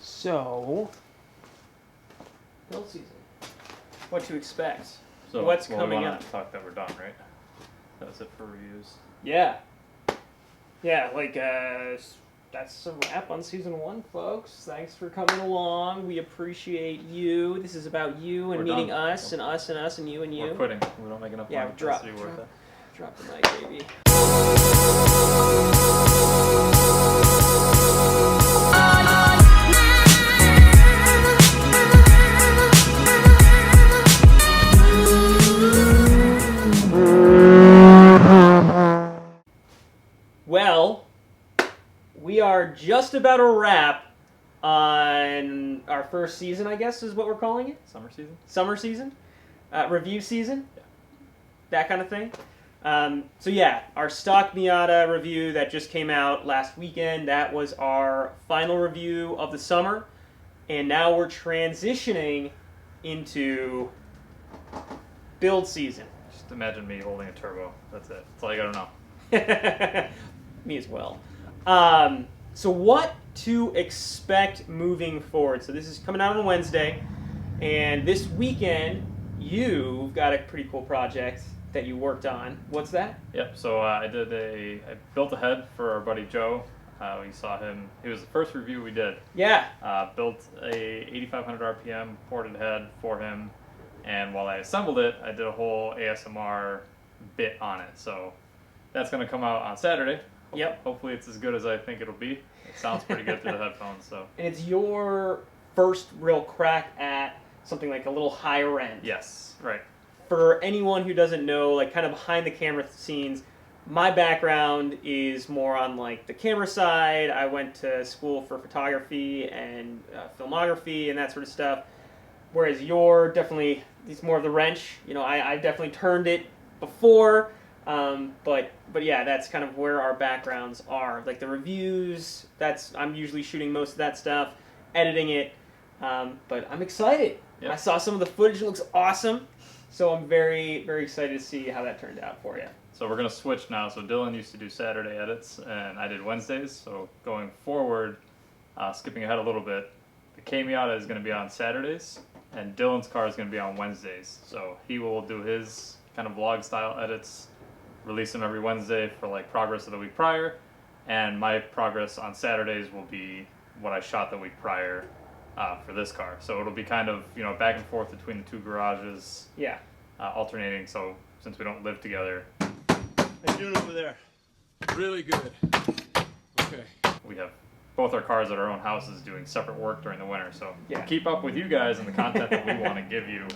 So, build season. What to expect? So What's we coming wanna up? talk that we're done, right? That's it for reviews. Yeah. Yeah, that's a wrap on season 1, folks. Thanks for coming along. We appreciate you. This is about you and We're meeting done. us and us and us and you and you. We're quitting. We don't make enough Yeah, money for drop this to be worth it. the mic, baby. Well, we are just about to wrap on our first season, I guess is what we're calling it. Summer season? Summer season? Review season? Yeah. That kind of thing. So yeah, our stock Miata review that just came out last weekend, that was our final review of the summer. And now we're transitioning into build season. Just imagine me holding a turbo. That's it. That's all you gotta know. Me as well. So what to expect moving forward? So this is coming out on Wednesday, and this weekend you've got a pretty cool project that you worked on. What's that? Yep. So I built a head for our buddy Joe. We saw him. It was the first review we did. Yeah. Built a 8,500 RPM ported head for him, and while I assembled it, I did a whole ASMR bit on it. So that's going to come out on Saturday. Yep. Hopefully it's as good as I think it'll be. It sounds pretty good through the headphones. So. And it's your first real crack at something like a little higher end. Yes. Right. For anyone who doesn't know, like kind of behind the camera scenes, my background is more on like the camera side. I went to school for photography and filmography and that sort of stuff. Whereas you're definitely, it's more of the wrench. You know, I definitely turned it before, but yeah, that's kind of where our backgrounds are. Like the reviews, I'm usually shooting most of that stuff, editing it, but I'm excited. Yep. I saw some of the footage, it looks awesome. So I'm very, very excited to see how that turned out for you. So we're going to switch now. So Dylan used to do Saturday edits, and I did Wednesdays. So going forward, skipping ahead a little bit, the Kmiata is going to be on Saturdays, and Dylan's car is going to be on Wednesdays. So he will do his kind of vlog-style edits, release them every Wednesday for like progress of the week prior, and my progress on Saturdays will be what I shot the week prior for this car. So it'll be kind of, back and forth between the two garages. Yeah. Alternating. So since we don't live together, How you doing over there? Really good. Okay. we have both our cars at our own houses doing separate work during the winter. So Yeah. to keep up with you guys and the content that we want to give you,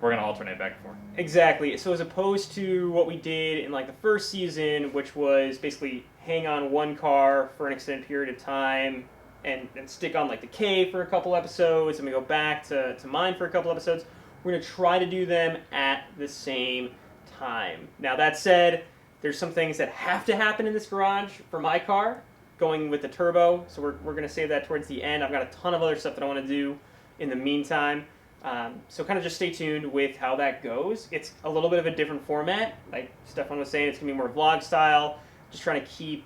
we're going to alternate back and forth. Exactly. So as opposed to what we did in like the first season, which was basically hang on one car for an extended period of time and stick on like the K for a couple episodes and we go back to mine for a couple episodes, we're going to try to do them at the same time. Now that said, there's some things that have to happen in this garage for my car, going with the turbo, so we're going to save that towards the end. I've got a ton of other stuff that I want to do in the meantime. So kind of just stay tuned with how that goes. It's a little bit of a different format. Like Stefan was saying, it's going to be more vlog style. Just trying to keep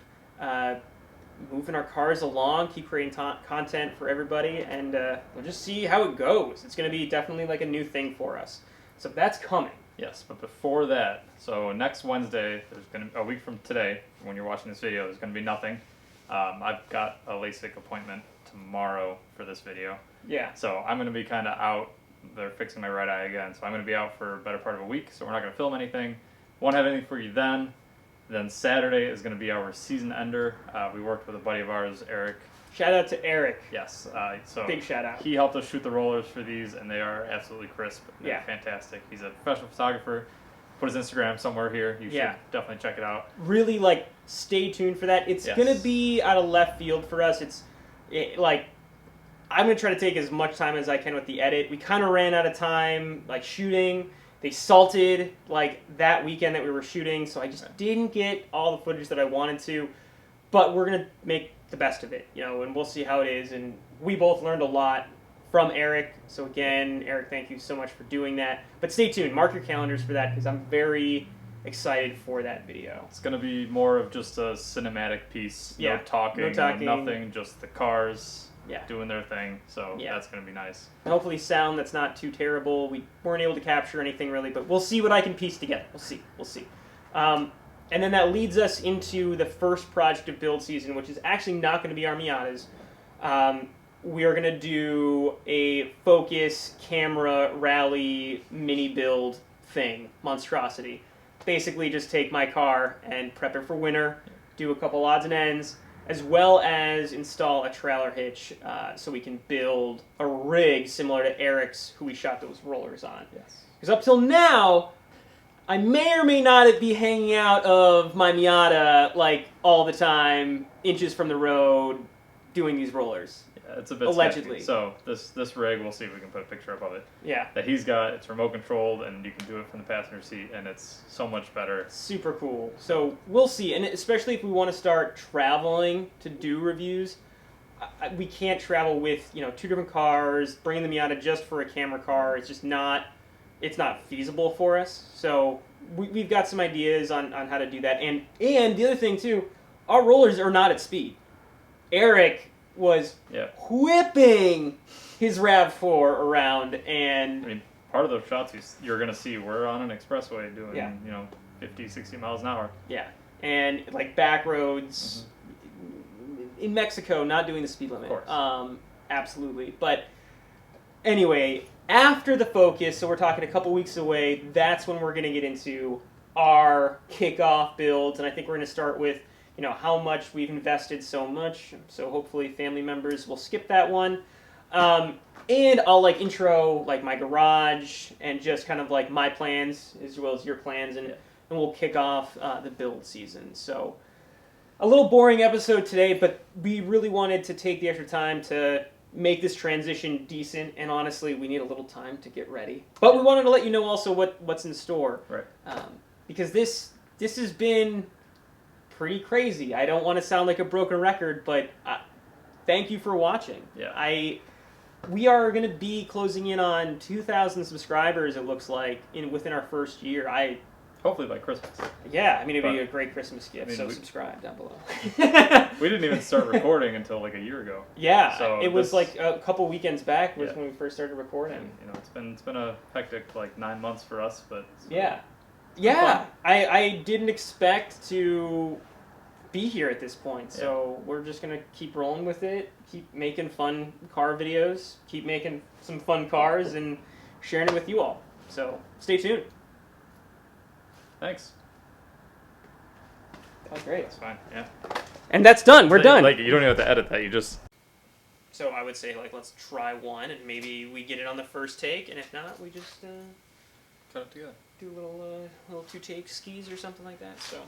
moving our cars along, keep creating content for everybody, and we'll just see how it goes. It's going to be definitely like a new thing for us. So that's coming. Yes, but before that, so next Wednesday, there's going to a week from today, when you're watching this video, there's going to be nothing. I've got a LASIK appointment tomorrow for this video. Yeah. So I'm going to be kind of out. They're fixing my right eye again, so I'm going to be out for a better part of a week, so we're not going to film anything. Won't have anything for you then. Then Saturday is going to be our season ender. We worked with a buddy of ours, Eric. Shout out to Eric. Yes. So Big shout out. He helped us shoot the rollers for these, and they are absolutely crisp. They're fantastic. He's a professional photographer. Put his Instagram somewhere here. You should definitely check it out. Really, stay tuned for that. It's going to be out of left field for us. I'm going to try to take as much time as I can with the edit. We kind of ran out of time, shooting. They salted, that weekend that we were shooting, so I just didn't get all the footage that I wanted to. But we're going to make the best of it, and we'll see how it is. And we both learned a lot from Eric. So again, Eric, thank you so much for doing that. But stay tuned. Mark your calendars for that because I'm very excited for that video. It's going to be more of just a cinematic piece. No talking, no nothing, just the cars. doing their thing. So that's going to be nice. And hopefully sound that's not too terrible. We weren't able to capture anything really, but we'll see what I can piece together. We'll see. And then that leads us into the first project of build season, which is actually not going to be our Miatas. We are going to do a Focus camera rally mini build thing, monstrosity. Basically just take my car and prep it for winter, do a couple odds and ends, as well as install a trailer hitch so we can build a rig similar to Eric's, who we shot those rollers on. Yes. Because up till now, I may or may not be hanging out of my Miata like all the time, inches from the road, doing these rollers. Yeah, it's a bit allegedly. Sketchy. So this rig, we'll see if we can put a picture up of it. Yeah. That he's got, it's remote controlled, and you can do it from the passenger seat, and it's so much better. Super cool. So we'll see, and especially if we want to start traveling to do reviews, we can't travel with 2 different cars. Bringing the Miata just for a camera car, it's just not. It's not feasible for us. So we've got some ideas on how to do that. And the other thing, too, our rollers are not at speed. Eric was whipping his RAV4 around. And I mean, part of those shots you're going to see, we're on an expressway doing, 50, 60 miles an hour. Yeah. And, like, back roads in Mexico, not doing the speed limit. Of course. Absolutely. But anyway, after the Focus, so we're talking a couple weeks away, that's when we're going to get into our kickoff builds. And I think we're going to start with, how much we've invested so much. So hopefully family members will skip that one. And I'll intro my garage and just kind of my plans as well as your plans. And we'll kick off the build season. So a little boring episode today, but we really wanted to take the extra time to make this transition decent, and honestly, we need a little time to get ready. But we wanted to let you know also what's in store, right? Because this has been pretty crazy. I don't want to sound like a broken record, but thank you for watching. Yeah. We are going to be closing in on 2,000 subscribers. It looks like within our first year. Hopefully by Christmas. Yeah, I mean, it'd be a great Christmas gift, subscribe down below. We didn't even start recording until a year ago. Yeah, so it was a couple weekends back was when we first started recording. And, it's been a hectic 9 months for us, but I didn't expect to be here at this point, so we're just going to keep rolling with it, keep making fun car videos, keep making some fun cars, and sharing it with you all. So stay tuned. Thanks. That was great. That's fine, yeah. And that's done. We're done. You don't even have to edit that. You just... So I would say, let's try one, and maybe we get it on the first take, and if not, we just cut it together. Do a little 2-take skis or something like that. So